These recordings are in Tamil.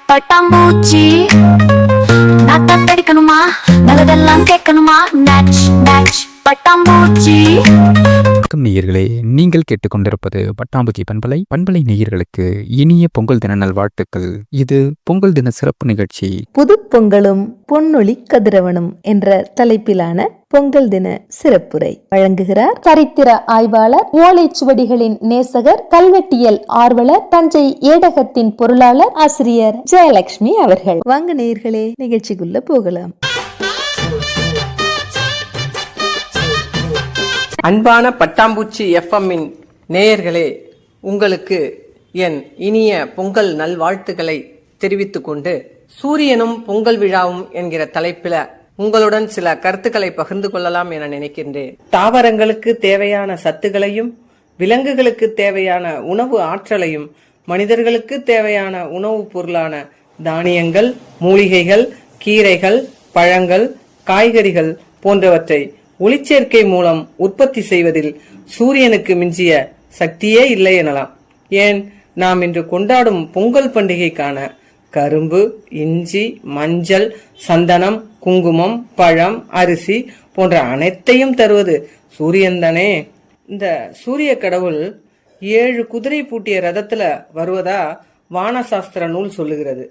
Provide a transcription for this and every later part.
பட்டாம்பூச்சி நாத்தா கிடைக்கணுமா, நல்லதெல்லாம் கேட்கணுமா, நேச் நேச் பட்டாம்பூச்சி. வணக்கம் நேயர்களே, நீங்கள் கேட்டுக்கொண்டிருப்பது பட்டாம்பூச்சி பண்பலை நேயர்களுக்கு இனிய பொங்கல் தின நல்வாழ்த்துக்கள். இது பொங்கல் தின சிறப்பு நிகழ்ச்சி. புது பொங்கலும் பொன்னொழி கதிரவனும் என்ற தலைப்பிலான பொங்கல் தின சிறப்புரை வழங்குகிறார் சரித்திர ஆய்வாளர், ஓலைச்சுவடிகளின் நேசகர், கல்வெட்டியல் ஆர்வலர், தஞ்சை ஏடகத்தின் பொருளாளர், ஆசிரியர் ஜெயலட்சுமி அவர்கள். வாங்க நேயர்களே, நிகழ்ச்சிக்குள்ள போகலாம். அன்பான பட்டாம்பூச்சி எஃப்எம்மின் நேயர்களே, உங்களுக்கு என் இனிய பொங்கல் நல்வாழ்த்துக்களை தெரிவித்துக் கொண்டு, சூரியனும் பொங்கல் விழாவும் என்கிற தலைப்பில உங்களுடன் சில கருத்துக்களை பகிர்ந்து கொள்ளலாம் என நினைக்கின்றேன். தாவரங்களுக்கு தேவையான சத்துகளையும், விலங்குகளுக்கு தேவையான உணவு ஆற்றலையும், மனிதர்களுக்கு தேவையான உணவுப் பொருளான தானியங்கள், மூலிகைகள், கீரைகள், பழங்கள், காய்கறிகள் போன்றவற்றை ஒளிச்சேர்க்கை மூலம் உற்பத்தி செய்வதில் சூரியனுக்கு மிஞ்சிய சக்தியே இல்லை எனலாம். ஏன், நாம் இன்று கொண்டாடும் பொங்கல் பண்டிகைக்கான கரும்பு, இஞ்சி, மஞ்சள், சந்தனம், குங்குமம், பழம், அரிசி போன்ற அனைத்தையும் தருவது சூரியன் தானே. இந்த சூரிய கடவுள் 7 குதிரை பூட்டிய ரதத்துல வருவதா வானசாஸ்திர நூல் சொல்லுகிறது.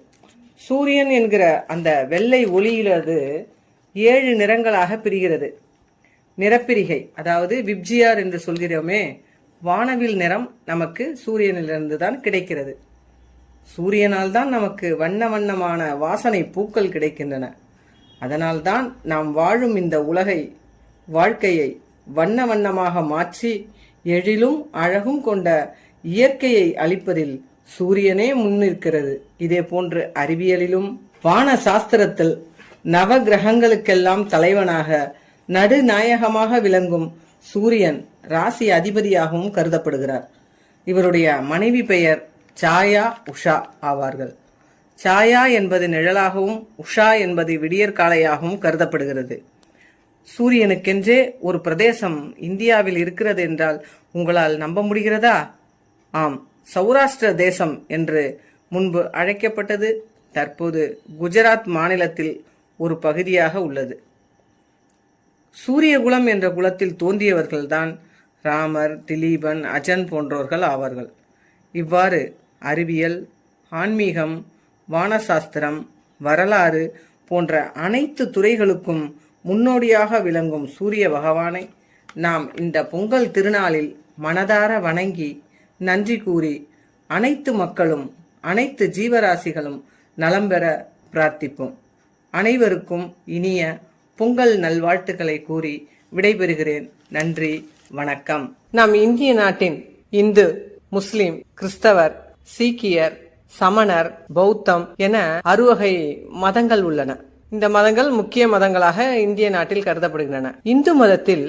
சூரியன் என்கிற அந்த வெள்ளை ஒளியிலது 7 நிறங்களாக பிரிகிறது. நிறப்பிரிகை, அதாவது விப்ஜிஆர் என்று சொல்கிறோமே, வானவில் நிறம் நமக்கு சூரியனிலிருந்து தான் கிடைக்கிறது. சூரியனால் தான் நமக்கு வண்ண வண்ணமான வாசனை பூக்கள் கிடைக்கின்றன. அதனால்தான் நாம் வாழும் இந்த வாழ்க்கையை வண்ண வண்ணமாக மாற்றி எழிலும் அழகும் கொண்ட இயற்கையை அளிப்பதில் சூரியனே முன்னிற்கிறது. இதே போன்று அறிவியலிலும் வான சாஸ்திரத்தில் நவ கிரகங்களுக்கெல்லாம் தலைவனாக நடுநாயகமாக விளங்கும் சூரியன் ராசி அதிபதியாகவும் கருதப்படுகிறார். இவருடைய மனைவி பெயர் சாயா உஷா ஆவார்கள். சாயா என்பது நிழலாகவும், உஷா என்பது விடியற்காலையாகவும் கருதப்படுகிறது. சூரியனுக்கென்றே ஒரு பிரதேசம் இந்தியாவில் இருக்கிறது என்றால் உங்களால் நம்ப முடிகிறதா? ஆம், சௌராஷ்டிர தேசம் என்று முன்பு அழைக்கப்பட்டது தற்போது குஜராத் மாநிலத்தில் ஒரு பகுதியாக உள்ளது. சூரியகுலம் என்ற குலத்தில் தோன்றியவர்கள்தான் ராமர், திலீபன், அஜன் போன்றோர்கள் ஆவார்கள். இவ்வாறு அறிவியல், ஆன்மீகம், வானசாஸ்திரம், வரலாறு போன்ற அனைத்து துறைகளுக்கும் முன்னோடியாக விளங்கும் சூரிய பகவானை நாம் இந்த பொங்கல் திருநாளில் மனதார வணங்கி நன்றி கூறி அனைத்து மக்களும், அனைத்து ஜீவராசிகளும் நலம் பெற பிரார்த்திப்போம். அனைவருக்கும் இனிய பொங்கல் நல்வாழ்த்துக்களை கூறி விடைபெறுகிறேன். நன்றி, வணக்கம். நாம் இந்திய நாட்டின் இந்து, முஸ்லிம், கிறிஸ்தவர், சீக்கியர், சமணர், பௌத்தம் என 6 வகை மதங்கள் உள்ளன. இந்த மதங்கள் முக்கிய மதங்களாக இந்திய நாட்டில் கருதப்படுகின்றன. இந்து மதத்தில்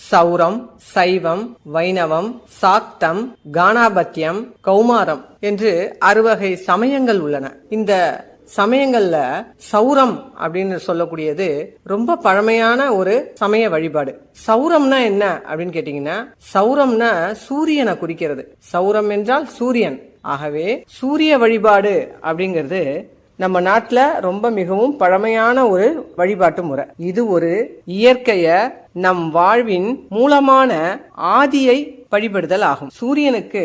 சௌரம், சைவம், வைணவம், சாக்தம், கானாபத்தியம், கௌமாரம் என்று 6 வகை சமயங்கள் உள்ளன. இந்த சமயங்கள்ல சௌரம் அப்படின்னு சொல்லக்கூடியது ரொம்ப பழமையான ஒரு சமய வழிபாடு. சௌரம்னா என்ன அப்படின்னு கேட்டீங்கன்னா, சௌரம்னா சூரியனை குறிக்கிறது. சௌரம் என்றால் சூரியன். ஆகவே சூரிய வழிபாடு அப்படிங்கிறது நம்ம நாட்டுல ரொம்ப மிகவும் பழமையான ஒரு வழிபாட்டு முறை. இது ஒரு இயற்கைய நம் வாழ்வின் மூலமான ஆதியை வழிபடுதல் ஆகும். சூரியனுக்கு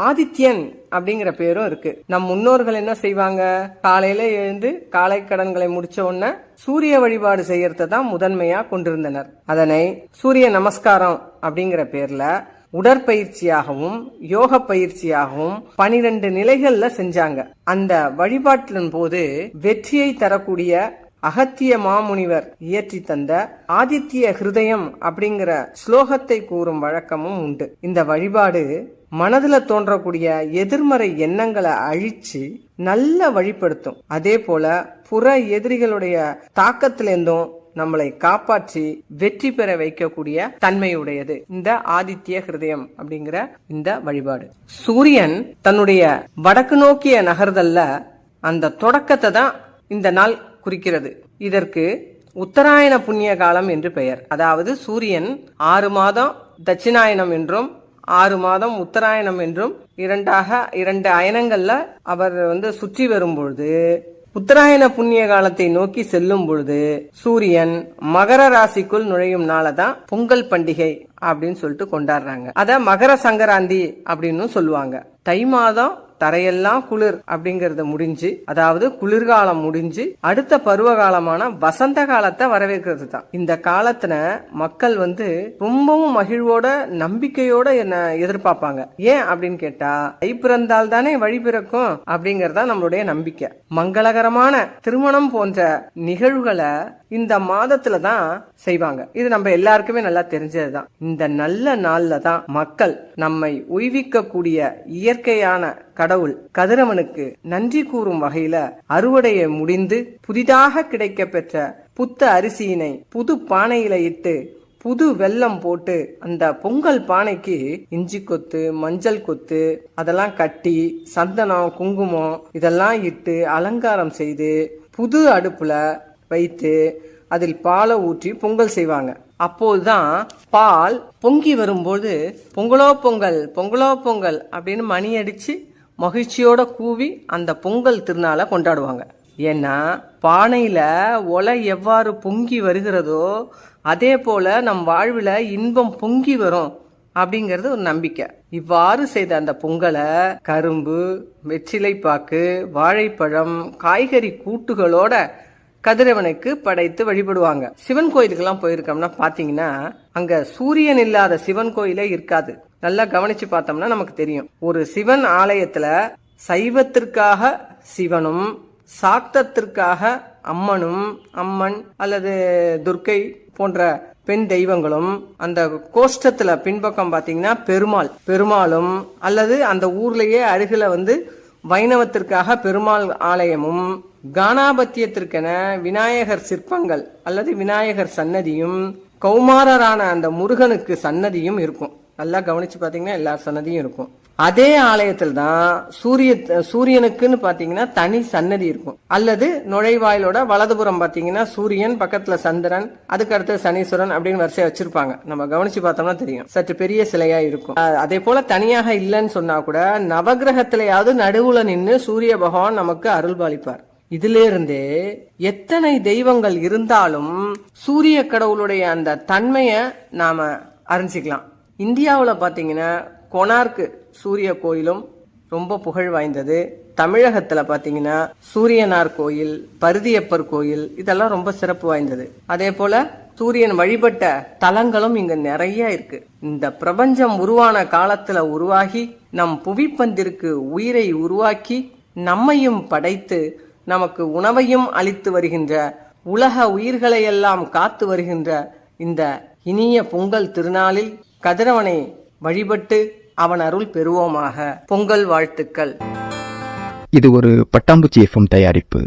ஆதித்யன் அப்படிங்கிற பேரும் இருக்கு. நம் முன்னோர்கள் என்ன செய்வாங்க, காலையில எழுந்து காலை கடன்களை முடிச்ச உடனே சூரிய வழிபாடு செய்யறத தான் முதன்மையா கொண்டிருந்தனர். அதனை சூரிய நமஸ்காரம் அப்படிங்கிற பேர்ல உடற்பயிற்சியாகவும் யோக பயிற்சியாகவும் 12 நிலைகள்ல செஞ்சாங்க. அந்த வழிபாட்டின் போது வெற்றியை தரக்கூடிய அகத்திய மாமுனிவர் இயற்றி தந்த ஆதித்ய ஹிருதயம் அப்படிங்கிற ஸ்லோகத்தை கூறும் வழக்கமும் உண்டு. இந்த வழிபாடு மனதுல தோன்றக்கூடிய எதிர்மறை எண்ணங்களை அழிச்சு நல்ல வழிபடுத்தும். அதே போல புற எதிரிகளுடைய தாக்கத்திலிருந்தும் நம்மளை காப்பாற்றி வெற்றி பெற வைக்கக்கூடிய தன்மையுடையது இந்த ஆதித்ய ஹிருதயம் அப்படிங்கிற இந்த வழிபாடு. சூரியன் தன்னுடைய வடக்கு நோக்கிய நகர்தல்ல அந்த தொடக்கத்தை தான் இந்த நாள் குறிக்கிறது. இதற்கு உத்தராயண புண்ணிய காலம் என்று பெயர். அதாவது சூரியன் 6 மாதம் தட்சிணாயனம் என்றும் 6 மாதம் உத்தராயணம் என்றும் 2 அயனங்கள்ல அவர் சுற்றி வரும்பொழுது உத்தராயண புண்ணிய காலத்தை நோக்கி செல்லும் பொழுது சூரியன் மகர ராசிக்குள் நுழையும் நாளதான் பொங்கல் பண்டிகை அப்படின்னு சொல்லிட்டு கொண்டாடுறாங்க. அத மகர சங்கராந்தி அப்படின்னு சொல்லுவாங்க. தை மாதம் தரையெல்லாம் குளிர் அப்படிங்கறது முடிஞ்சு, அதாவது குளிர்காலம் முடிஞ்சு அடுத்த பருவ காலமான வசந்த காலத்தை வரவேற்கிறது தான். இந்த காலத்துல மக்கள் ரொம்பவும் மகிழ்வோட நம்பிக்கையோட என்ன எதிர்பார்ப்பாங்க. ஏன் அப்படின்னு கேட்டா, தை பிறந்தால் தானே வழி பிறக்கும் அப்படிங்கறதா நம்மளுடைய நம்பிக்கை. மங்களகரமான திருமணம் போன்ற நிகழ்வுகளை இந்த மாதத்துல தான் செய்வாங்க. இது நம்ம எல்லாருக்குமே நல்லா தெரிஞ்சதுதான். இந்த நல்ல நாள்ல தான் மக்கள் நம்மை உய்விக்க கூடிய இயற்கையான கடவுள் கதிரவனுக்கு நன்றி கூறும் வகையில அறுவடையை முடிந்து புதிதாக கிடைக்க பெற்ற புத்த அரிசியினை புது பானையில இட்டு புது வெல்லம் போட்டு அந்த பொங்கல் பானைக்கு இஞ்சி கொத்து, மஞ்சள் கொத்து அதெல்லாம் கட்டி சந்தனம், குங்குமம் இதெல்லாம் இட்டு அலங்காரம் செய்து புது அடுப்புல வைத்து அதில் பாலை ஊற்றி பொங்கல் செய்வாங்க. அப்போதுதான் பால் பொங்கி வரும்போது பொங்கலோ பொங்கல் பொங்கலோ பொங்கல் அப்படின்னு மணி அடிச்சு மகிழ்ச்சியோட கூவி அந்த பொங்கல் திருநாளை கொண்டாடுவாங்க. ஏன்னா பானையில ஒலை எவ்வாறு பொங்கி வருகிறதோ அதே போல நம் வாழ்வில் இன்பம் பொங்கி வரும் அப்படிங்கிறது ஒரு நம்பிக்கை. இவ்வாறு செய்த அந்த பொங்கலை கரும்பு, வெற்றிலைப்பாக்கு, வாழைப்பழம், காய்கறி கூட்டுகளோட கதிரவனுக்கு படைத்து வழிபடுவாங்க. சிவன் கோயிலுக்கெல்லாம் போயிருக்கோம்னா பாத்தீங்கன்னா அங்க சூரியன் இல்லாத சிவன் கோயிலே இருக்காது. நல்லா கவனிச்சு பார்த்தோம்னா நமக்கு தெரியும். ஒரு சிவன் ஆலயத்துல சைவத்திற்காக சிவனும் சாக்தத்திற்காக அம்மன் அல்லது துர்க்கை போன்ற பெண் தெய்வங்களும், அந்த கோஷ்டத்துல பின்பக்கம் பாத்தீங்கன்னா பெருமாளும் அல்லது அந்த ஊர்லயே அருகில வைணவத்திற்காக பெருமாள் ஆலயமும், கானாபத்தியத்திற்கென விநாயகர் சிற்பங்கள் அல்லது விநாயகர் சன்னதியும், கௌமாரரான அந்த முருகனுக்கு சன்னதியும் இருக்கும். நல்லா கவனிச்சு பாத்தீங்கன்னா எல்லா சன்னதியும் இருக்கும். அதே ஆலயத்தில் தான் சூரியனுக்குன்னு பாத்தீங்கன்னா தனி சன்னதி இருக்கும். அல்லது நுழைவாயிலோட வலதுபுறம் பாத்தீங்கன்னா சூரியன், பக்கத்துல சந்திரன், அதுக்கு அடுத்து சனீஸ்வரன் அப்படின்னு வரிசையா வச்சிருப்பாங்க. நம்ம கவனிச்சு பார்த்தோம்னா தெரியும், சற்று பெரிய சிலையா இருக்கும். அதே போல தனியாக இல்லைன்னு சொன்னா கூட நவகிரகத்திலேயாவது நடுவுல நின்று சூரிய பகவான் நமக்கு அருள்பாலிப்பார். இதுல இருந்தே எத்தனை தெய்வங்கள் இருந்தாலும் சூரிய கடவுளுடைய அந்த தன்மையை நாம அறிஞ்சிக்கலாம். இந்தியாவுல பாத்தீங்கன்னா கொனார்க்கு சூரிய கோயிலும் ரொம்ப புகழ் வாய்ந்தது. தமிழகத்துல பாத்தீங்கன்னா சூரியனார் கோயில், பருதியப்பர் கோயில் இதெல்லாம் ரொம்ப சிறப்பு வாய்ந்தது. அதே போல சூரியன் வழிபட்ட தலங்களும் இங்க நிறைய இருக்கு. இந்த பிரபஞ்சம் உருவான காலத்துல உருவாகி நம் புவிப்பந்திற்கு உயிரை உருவாக்கி நம்மையும் படைத்து நமக்கு உணவையும் அளித்து வருகின்ற, உலக உயிர்களை எல்லாம் காத்து வருகின்ற இந்த இனிய பொங்கல் திருநாளில் கதிரவனை வழிபட்டு அவன் அருள் பெறுவோமாக. பொங்கல் வாழ்த்துக்கள். இது ஒரு பட்டாம்பூச்சி எஃப்எம் தயாரிப்பு.